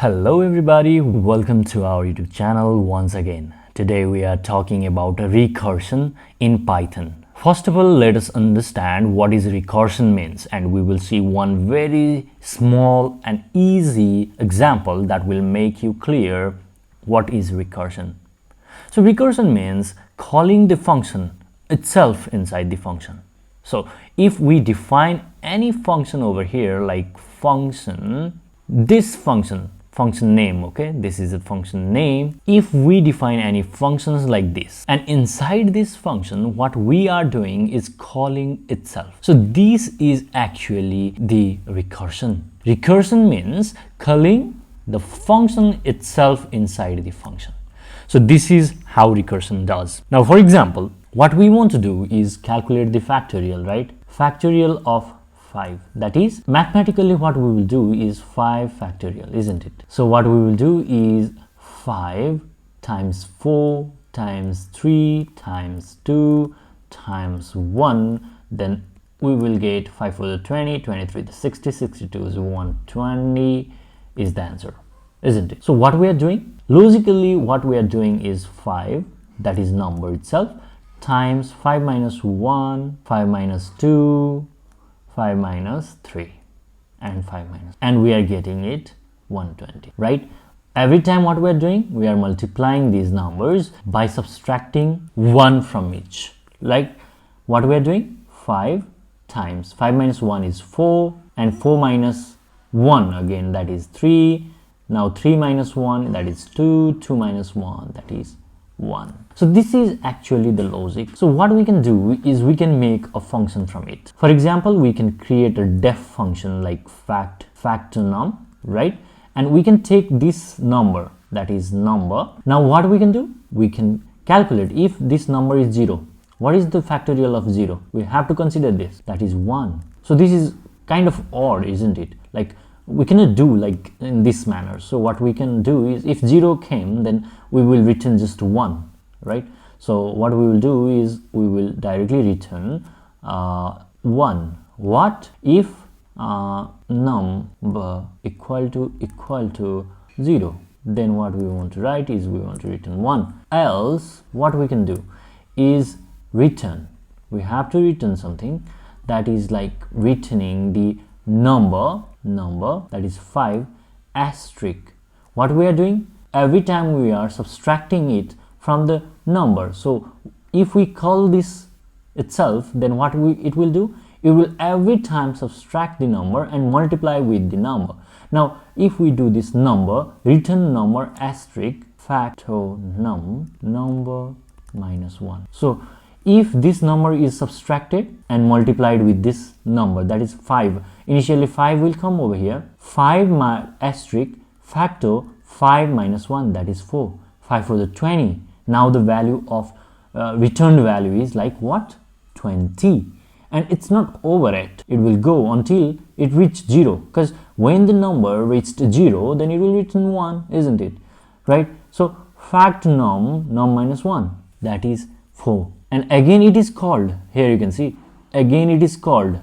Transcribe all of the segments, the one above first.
Hello everybody, welcome to our YouTube channel once again. Today we are talking about recursion in Python. First of all, let us understand what is recursion means, and we will see one very small and easy example that will make you clear what is recursion. So recursion means calling the function itself inside the function. So if we define any function over here like function, this function name, okay, this is a function name. If we define any functions like this, and inside this function what we are doing is calling itself, so this is actually the recursion. Recursion means calling the function itself inside the function. So this is how recursion does. Now for example, what we want to do is calculate the factorial, right? Factorial of 5. That is, mathematically what we will do is 5 factorial, isn't it? So what we will do is 5 times 4 times 3 times 2 times 1, then we will get 5 for the 20, 23 the 60, 62 is 120 is the answer, isn't it? So what we are doing, logically what we are doing is 5, that is number itself, times 5 minus 1, 5 minus 2, 5 minus 3 and 5 minus, and we are getting it 120, right? Every time what we are doing, we are multiplying these numbers by subtracting 1 from each. Like what we are doing, 5 times 5 minus 1 is 4, and 4 minus 1 again, that is 3. Now 3 minus 1, that is 2, 2 minus 1, that is 1. So this is actually the logic. So what we can do is we can make a function from it. For example, we can create a def function like factornum, right? And we can take this number, that is number. Now what we can do, we can calculate if this number is 0. What is the factorial of 0? We have to consider this, that is 1. So this is kind of odd, isn't it? Like we cannot do like in this manner. So what we can do is, if 0 came, then we will return just 1, right? So what we will do is we will directly return 1. What if number equal to 0? Then what we want to write is we want to return 1. Else what we can do is return, we have to return something that is like returning the number that is 5 asterisk. What we are doing, every time we are subtracting it from the number. So if we call this itself, then what it will do, it will every time subtract the number and multiply with the number. Now if we do this number, return number asterisk factornum number minus 1. So if this number is subtracted and multiplied with this number, that is 5, initially 5 will come over here, 5 asterisk factor 5 minus 1, that is 4, 5 for the 20. Now the value of returned value is like what? 20. And it's not over yet, it will go until it reaches 0, because when the number reached 0, then it will return 1, isn't it? Right? So factornum minus 1, that is 4. And again it is called, here you can see, again it is called.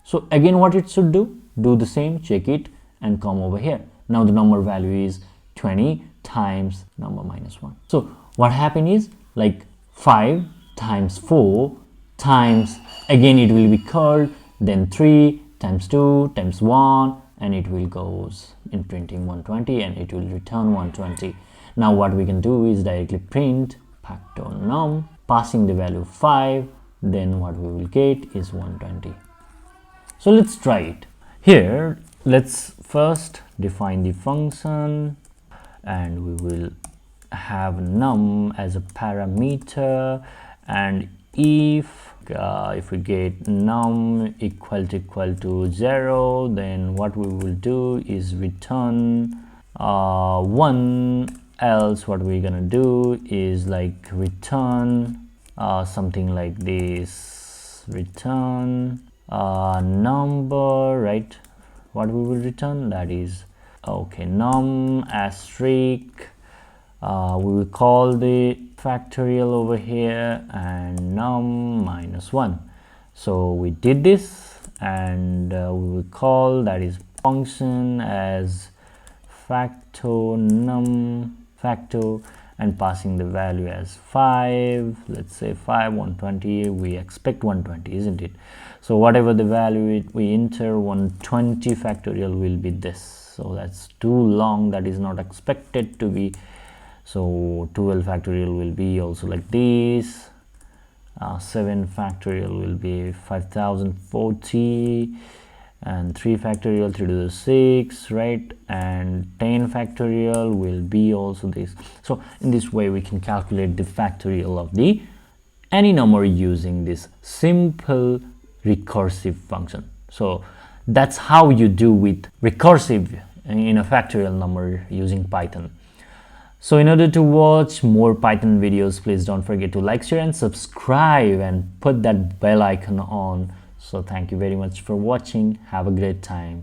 So again what it should do the same, check it and come over here. Now the number value is 20 times number minus 1. So what happened is like 5 times 4 times, again it will be called, then 3 times 2 times 1, and it will goes in printing 120 and it will return 120. Now what we can do is directly print factornum, passing the value 5, then what we will get is 120. So let's try it. Here let's first define the function, and we will have num as a parameter, and if we get num equal to 0, then what we will do is return 1. Else what we're gonna do is like return something like this, return number, right? What we will return, that is okay, num asterisk, we will call the factorial over here, and num minus 1. So we did this, and we will call that is function as facto num facto and passing the value as 5. Let's say 5 120. We expect 120, isn't it? So whatever the value we enter, 120 factorial will be this. So that's too long, that is not expected to be. So 12 factorial will be also like this. 7 factorial will be 5040, and 3 factorial 3 to the 6, right? And 10 factorial will be also this. So in this way we can calculate the factorial of the any number using this simple recursive function. So that's how you do with recursive in a factorial number using Python. So in order to watch more Python videos, please don't forget to like, share and subscribe and put that bell icon on. So thank you very much for watching. Have a great time.